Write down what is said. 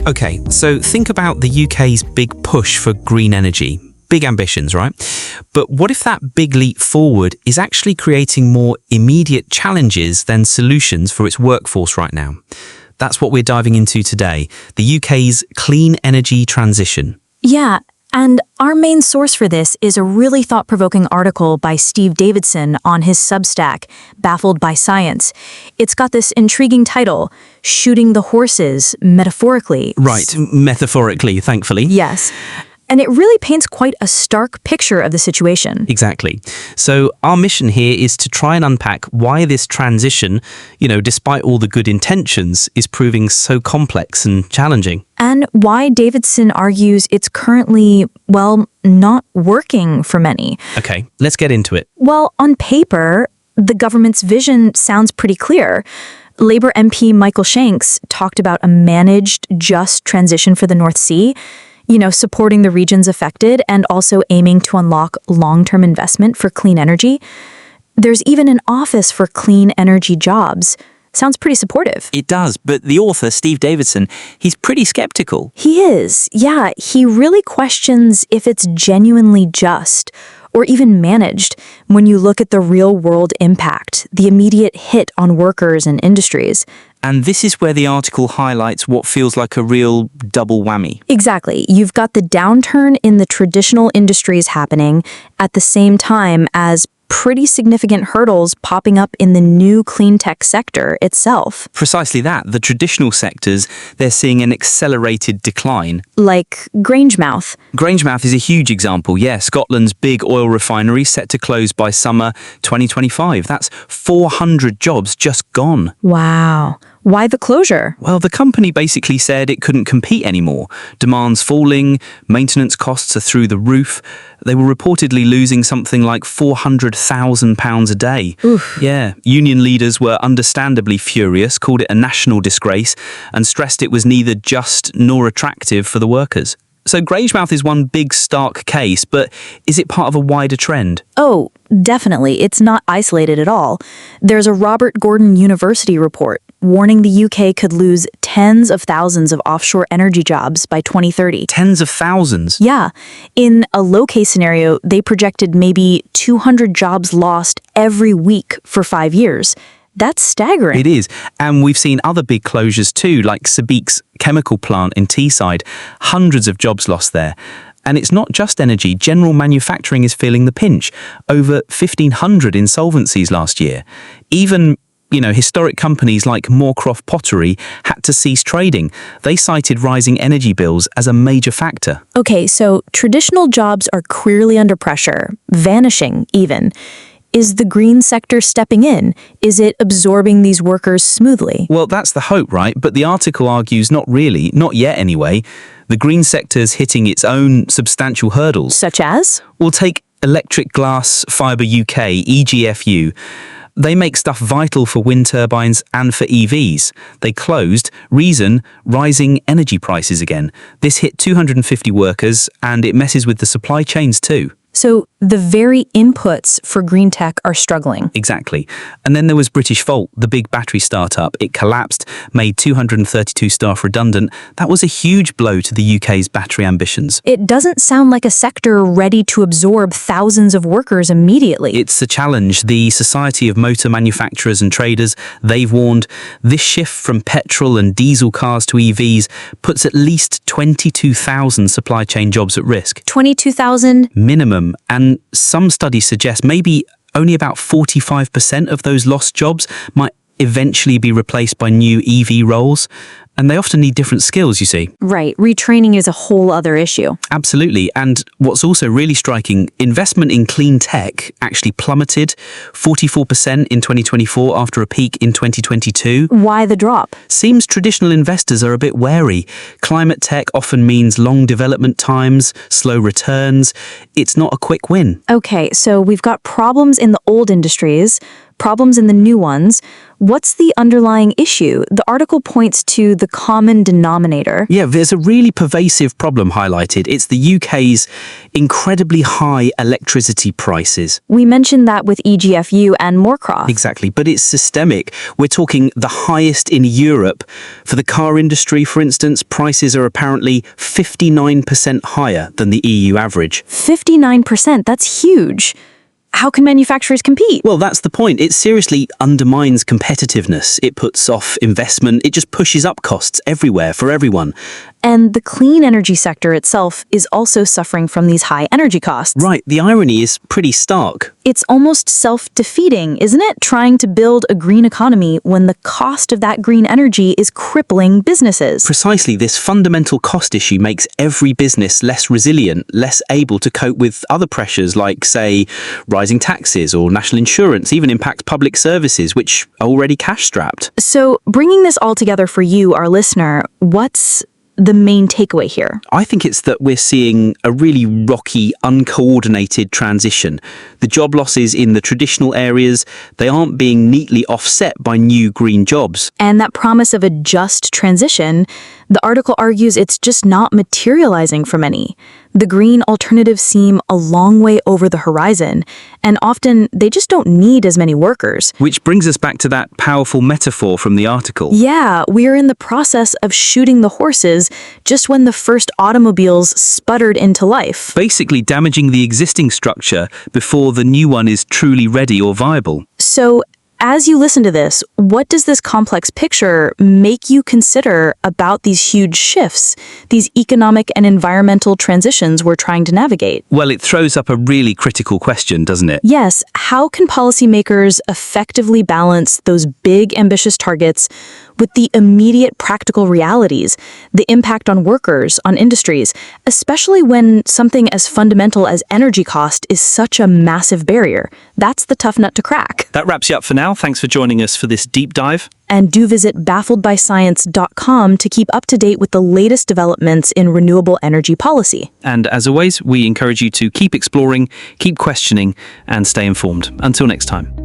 Okay, so think about the UK's big push for green energy. Big ambitions, right? But what if that big leap forward is actually creating more immediate challenges than solutions for its workforce right now? That's what we're diving into today, the UK's clean energy transition. Yeah, and our main source for this is a really thought-provoking article by Steve Davidson on his substack, Baffled by Science. It's got this intriguing title, Shooting the Horses, Metaphorically. Right, metaphorically, thankfully. Yes. And it really paints quite a stark picture of the situation. Exactly. So our mission here is to try and unpack why this transition, despite all the good intentions, is proving so complex and challenging. And why Davidson argues it's currently, not working for many. Okay, let's get into it. Well, on paper, the government's vision sounds pretty clear. Labour MP Michael Shanks talked about a managed, just transition for the North Sea, supporting the regions affected and also aiming to unlock long-term investment for clean energy. There's even an office for clean energy jobs. Sounds pretty supportive. It does, but the author, Steve Davidson, he's pretty skeptical. He is. Yeah, he really questions if it's genuinely just or even managed when you look at the real-world impact, the immediate hit on workers and industries. And this is where the article highlights what feels like a real double whammy. Exactly. You've got the downturn in the traditional industries happening at the same time as pretty significant hurdles popping up in the new clean tech sector itself. Precisely that. The traditional sectors, they're seeing an accelerated decline. Like Grangemouth. Grangemouth is a huge example, yeah. Scotland's big oil refinery set to close by summer 2025. That's 400 jobs just gone. Wow. Why the closure? Well, the company basically said it couldn't compete anymore. Demand's falling, maintenance costs are through the roof. They were reportedly losing something like £400,000 a day. Oof. Yeah, union leaders were understandably furious, called it a national disgrace, and stressed it was neither just nor attractive for the workers. So Grangemouth is one big stark case, but is it part of a wider trend? Oh, definitely. It's not isolated at all. There's a Robert Gordon University report warning the UK could lose tens of thousands of offshore energy jobs by 2030. Tens of thousands? Yeah. In a low-case scenario, they projected maybe 200 jobs lost every week for 5 years. That's staggering. It is. And we've seen other big closures too, like Sabiqu's chemical plant in Teesside. Hundreds of jobs lost there. And it's not just energy. General manufacturing is feeling the pinch. Over 1,500 insolvencies last year. Even historic companies like Moorcroft Pottery had to cease trading. They cited rising energy bills as a major factor. Okay, so traditional jobs are clearly under pressure, vanishing even. Is the green sector stepping in? Is it absorbing these workers smoothly? Well, that's the hope, right? But the article argues not really, not yet anyway. The green sector's hitting its own substantial hurdles. Such as? We'll take Electric Glass Fibre UK, EGFU. They make stuff vital for wind turbines and for EVs. They closed. Reason, rising energy prices again. This hit 250 workers and it messes with the supply chains too. So the very inputs for green tech are struggling. Exactly. And then there was British Volt, the big battery startup. It collapsed, made 232 staff redundant. That was a huge blow to the UK's battery ambitions. It doesn't sound like a sector ready to absorb thousands of workers immediately. It's a challenge. The Society of Motor Manufacturers and Traders, they've warned this shift from petrol and diesel cars to EVs puts at least 22,000 supply chain jobs at risk. 22,000? Minimum. And some studies suggest maybe only about 45% of those lost jobs might eventually be replaced by new EV roles. And they often need different skills, you see. Right. Retraining is a whole other issue. Absolutely. And what's also really striking, investment in clean tech actually plummeted 44% in 2024 after a peak in 2022. Why the drop? Seems traditional investors are a bit wary. Climate tech often means long development times, slow returns. It's not a quick win. Okay, so we've got problems in the old industries, problems in the new ones. What's the underlying issue? The article points to the common denominator. Yeah, there's a really pervasive problem highlighted. It's the UK's incredibly high electricity prices. We mentioned that with EGFU and Moorcroft. Exactly, but it's systemic. We're talking the highest in Europe. For the car industry, for instance, prices are apparently 59% higher than the EU average. 59%, that's huge. How can manufacturers compete? Well, that's the point. It seriously undermines competitiveness. It puts off investment. It just pushes up costs everywhere for everyone. And the clean energy sector itself is also suffering from these high energy costs. Right, the irony is pretty stark. It's almost self-defeating, isn't it? Trying to build a green economy when the cost of that green energy is crippling businesses. Precisely, this fundamental cost issue makes every business less resilient, less able to cope with other pressures like, say, rising taxes or national insurance, even impacts public services, which are already cash-strapped. So, bringing this all together for you, our listener, what's the main takeaway here? I think it's that we're seeing a really rocky, uncoordinated transition. The job losses in the traditional areas, they aren't being neatly offset by new green jobs. And that promise of a just transition, the article argues it's just not materializing for many. The green alternatives seem a long way over the horizon, and often they just don't need as many workers. Which brings us back to that powerful metaphor from the article. Yeah, we're in the process of shooting the horses just when the first automobiles sputtered into life. Basically damaging the existing structure before the new one is truly ready or viable. So, as you listen to this, what does this complex picture make you consider about these huge shifts, these economic and environmental transitions we're trying to navigate? Well, it throws up a really critical question, doesn't it? Yes, how can policymakers effectively balance those big, ambitious targets with the immediate practical realities, the impact on workers, on industries, especially when something as fundamental as energy cost is such a massive barrier? That's the tough nut to crack. That wraps you up for now. Thanks for joining us for this deep dive. And do visit baffledbyscience.com to keep up to date with the latest developments in renewable energy policy. And as always, we encourage you to keep exploring, keep questioning, and stay informed. Until next time.